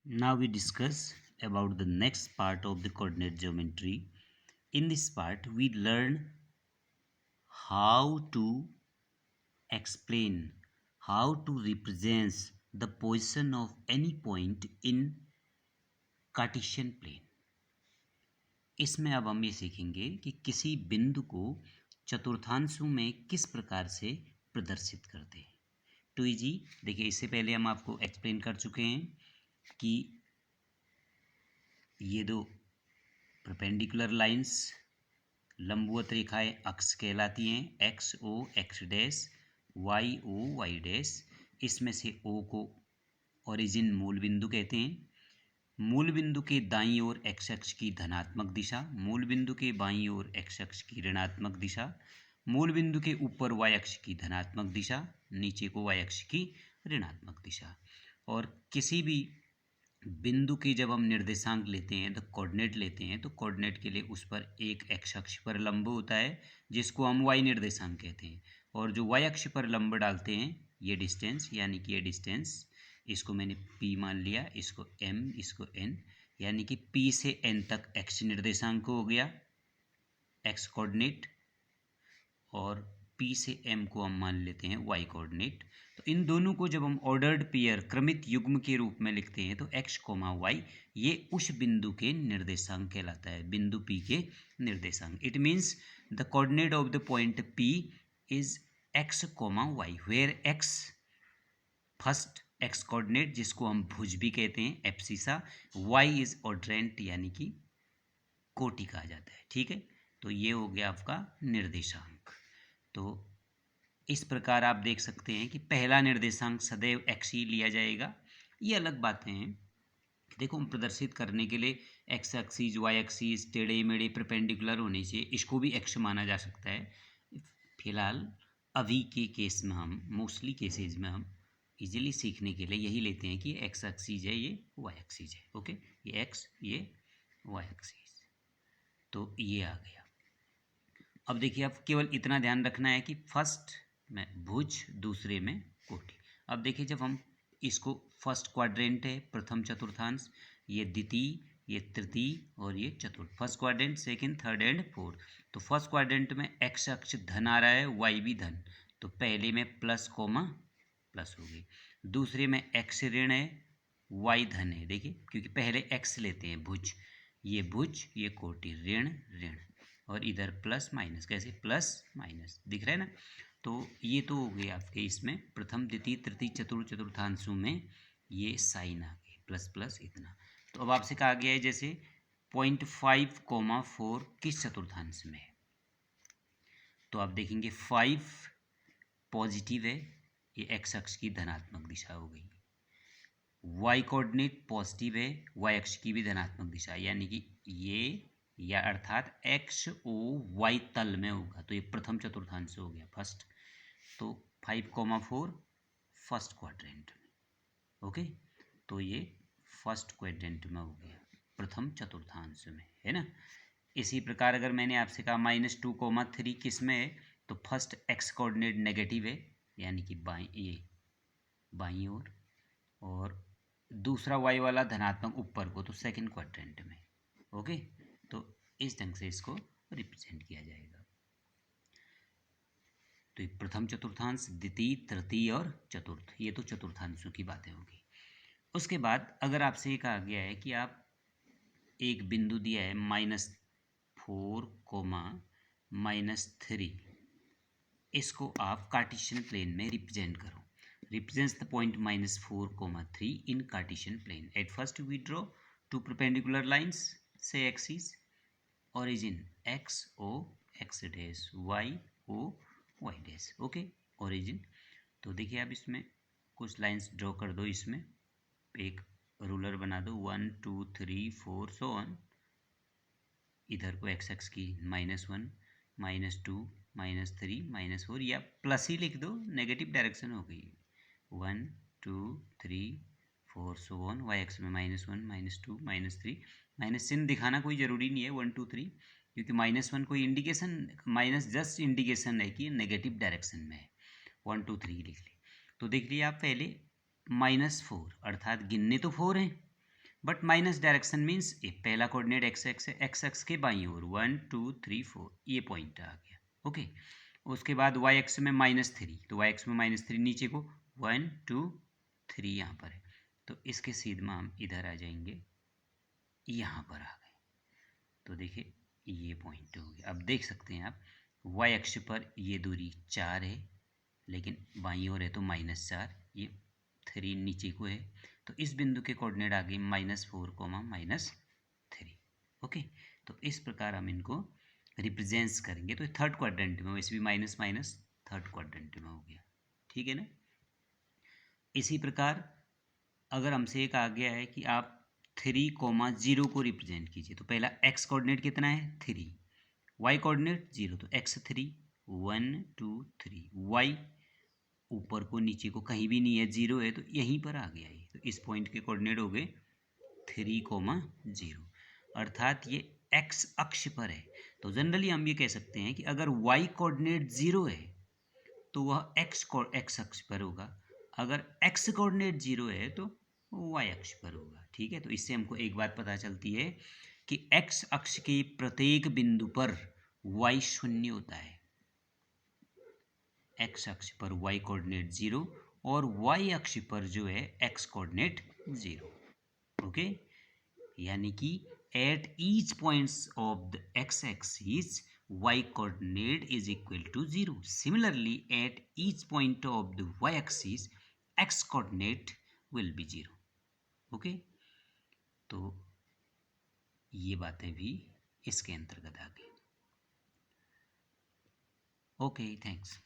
Now we discuss about the next part of the coordinate geometry. In this part, we learn how to explain, how to represent the position of any point in Cartesian plane. इसमें अब हम ये सीखेंगे कि किसी बिंदु को चतुर्थांशों में किस प्रकार से प्रदर्शित करते हैं. Too easy. देखिए, इससे पहले हम आपको एक्सप्लेन कर चुके हैं कि ये दो परपेंडिकुलर लाइंस लंबवत रेखाएं अक्ष कहलाती हैं. X O X dash, Y O Y dash. इसमें से ओ को ओरिजिन मूल बिंदु कहते हैं. मूल बिंदु के दाईं ओर एक्स अक्ष की धनात्मक दिशा, मूल बिंदु के बाईं ओर एक्स अक्ष की ऋणात्मक दिशा, मूल बिंदु के ऊपर वाई अक्ष की धनात्मक दिशा, नीचे को वाई अक्ष की ऋणात्मक दिशा. और किसी भी बिंदु की जब हम निर्देशांक लेते हैं, तो कोऑर्डिनेट लेते हैं, तो कोऑर्डिनेट के लिए उस पर एक एक्स अक्ष पर लंब होता है जिसको हम वाई निर्देशांक कहते हैं. और जो वाई अक्ष पर लंब डालते हैं, ये डिस्टेंस, यानी कि ये डिस्टेंस, इसको मैंने p मान लिया, इसको m, इसको n, यानी कि p से n तक x निर्देशांक हो गया x कोऑर्डिनेट, और p से m को हम मान लेते हैं y कोऑर्डिनेट. तो इन दोनों को जब हम ऑर्डर्ड पेयर क्रमित युग्म के रूप में लिखते हैं, तो x, y ये उस बिंदु के निर्देशांक कहलाता है, बिंदु p के निर्देशांक. It means the coordinate of the point p is x, y, where x first x coordinate, जिसको हम भुज भी कहते हैं, एब्सिसा. y इज ऑर्डिनेट, यानी कि कोटि कहा जाता है. ठीक है, तो ये हो गया आपका निर्देशांक. तो इस प्रकार आप देख सकते हैं कि पहला निर्देशांक सदैव x ही लिया जाएगा. ये अलग बातें हैं. देखो, हम प्रदर्शित करने के लिए x एक्सिस, y एक्सिस टेढ़े मेढ़े परपेंडिकुलर होने से इसको भी x माना जा सकता है. फिलहाल अभी के केस में हम, मोस्टली केसेज में हम इजीली सीखने के लिए यही लेते हैं कि x एक्सिस है, ये y एक्सिस है. ओके, ये x, ये y एक्सिस. तो ये आ गया. अब देखिए, आप केवल इतना ध्यान रखना है कि फर्स्ट में भुज, दूसरे में कोटि. अब देखिए, जब हम इसको फर्स्ट क्वाड्रेंट है, प्रथम चतुर्थांश, ये द्वितीय, ये तृतीय और ये चतुर्थ. First quadrant, second, third and fourth. तो फर्स्ट क्वाड्रेंट में एक्स अक्ष धन आ रहा है, वाई भी धन, तो पहले में प्लस कोमा प्लस हो गई. दूसरे में एक्स ऋण है, वाई धन है. देखिए, क्योंकि पहले एक्स लेते हैं, भुज, ये कोटि, ऋण ऋण, और इधर प्लस माइनस. कैसे प्लस माइनस दिख रहा है ना. तो ये तो हो गए आपके इसमें प्रथम, द्वितीय, तृतीय, चतुर्थ, चतुर्थांशों में ये साइन आ गए, प्लस प्लस इतना. तो अब आपसे कहा गया है जैसे 0.5, 4 किस चतुर्थांश में है. तो आप देखेंगे 5 पॉजिटिव है, ये एक्स अक्ष की धनात्मक दिशा हो गई. वाई कोऑर्डिनेट पॉजिटिव है, वाई अक्ष की भी धनात्मक दिशा, यानी कि ये, या अर्थात एक्स ओ वाई तल में होगा. तो ये प्रथम चतुर्थांश हो गया, फर्स्ट. तो 5, 4 फर्स्ट क्वाड्रेंट में. ओके, तो ये फर्स्ट क्वाड्रेंट में हो गया, प्रथम चतुर्थांश में, है ना. इसी प्रकार अगर मैंने आपसे कहा -2, 3 किस में है, तो फर्स्ट एक्स कोऑर्डिनेट नेगेटिव है, यानी कि बाईं ओर, और दूसरा वाई वाला धनात्मक ऊपर को, तो सेकंड क्वाड्रेंट में. ओके, तो इस ढंग से इसको रिप्रेजेंट किया जाएगा. तो ये प्रथम चतुर्थांश, द्वितीय, तृतीय और चतुर्थ, ये तो चतुर्थांशों की बातें होगी. उसके बाद अगर आपसे ये कहा गया है कि आप एक बिंदु दिया है -4, -3, इसको आप कार्टेशियन प्लेन में रिप्रेजेंट करो. represents the point -4, 3 in Cartesian plane. At first we draw two perpendicular lines, say axes, origin x o x dash, y o y dash. okay, origin. तो देखिए, आप इसमें कुछ लाइंस ड्रॉ कर दो, इसमें एक रूलर बना दो, 1 2 3 4 सो ऑन. इधर को एक्स एक्स की -1, -2, -3, -4, या प्लस ही लिख दो, नेगेटिव डायरेक्शन हो गई. 1 2 3 4 सो ऑन. वाई एक्स में -1, -2, -3, माइनस चिन्ह दिखाना कोई ज़रूरी नहीं है 1 2 3, क्योंकि -1 कोई इंडिकेशन, माइनस जस्ट इंडिकेशन है कि नेगेटिव डायरेक्शन में है. 1 2 3 लिख ली. तो देख लिया आप, पहले -4 अर्थात गिनने तो 4 हैं, बट माइनस डायरेक्शन मीन्स ये पहला कोऑर्डिनेट एक्स एक्स है, एक्स एक्स के बाईं ओर 1 2 3 4 ये पॉइंट आ गया। ओके, उसके बाद वाई एक्स में -3, तो वाई एक्स में -3 नीचे को 1 2 3 यहाँ पर है, तो इसके सीधमा हम इधर आ जाएंगे, यहाँ पर आ गए। तो देखिए ये पॉइंट हो गया। अब देख सकते हैं आप वाई अक्ष पर ये दूरी 4 है, लेकिन बाईं ओर है तो -4, ये 3 नीचे को है, तो इस बिंदु के कोऑर्डिनेट आ गए -4, -3। ओके, तो इस प्रकार हम इनको रिप्रेजेंट्स करेंगे। तो थर्ड क्वाड्रेंट में, वैसे भी माइनस माइनस थर्ड क्वाड्रेंट में हो गया, ठीक है ना। इसी प्रकार अगर हमसे एक आ गया है कि आप 3,0 को रिप्रेजेंट कीजिए, तो पहला एक्स कोऑर्डिनेट कितना है 3, वाई कोऑर्डिनेट 0, तो x3 1 2 3, वाई ऊपर को नीचे को कहीं भी नहीं है, 0 है, तो यहीं पर आ गया ये। तो इस पॉइंट के कोऑर्डिनेट हो गए 3,0, अर्थात ये x अक्ष पर है। तो जनरली हम ये कह सकते हैं कि अगर y कोऑर्डिनेट 0 है तो वह x अक्ष पर होगा, अगर x कोऑर्डिनेट 0 है तो y अक्ष पर होगा, ठीक है। तो इससे हमको एक बात पता चलती है कि x अक्ष के प्रत्येक बिंदु पर y शून्य होता है, x अक्ष पर y कोऑर्डिनेट 0 और y अक्ष पर जो है x कोऑर्डिनेट 0। ओके, यानी कि at each points of the x axis y coordinate is equal to 0. Similarly, at each point of the y axis x coordinate will be 0. Okay, तो ये बातें भी इसके अंतर्गत आ गई। Okay, thanks.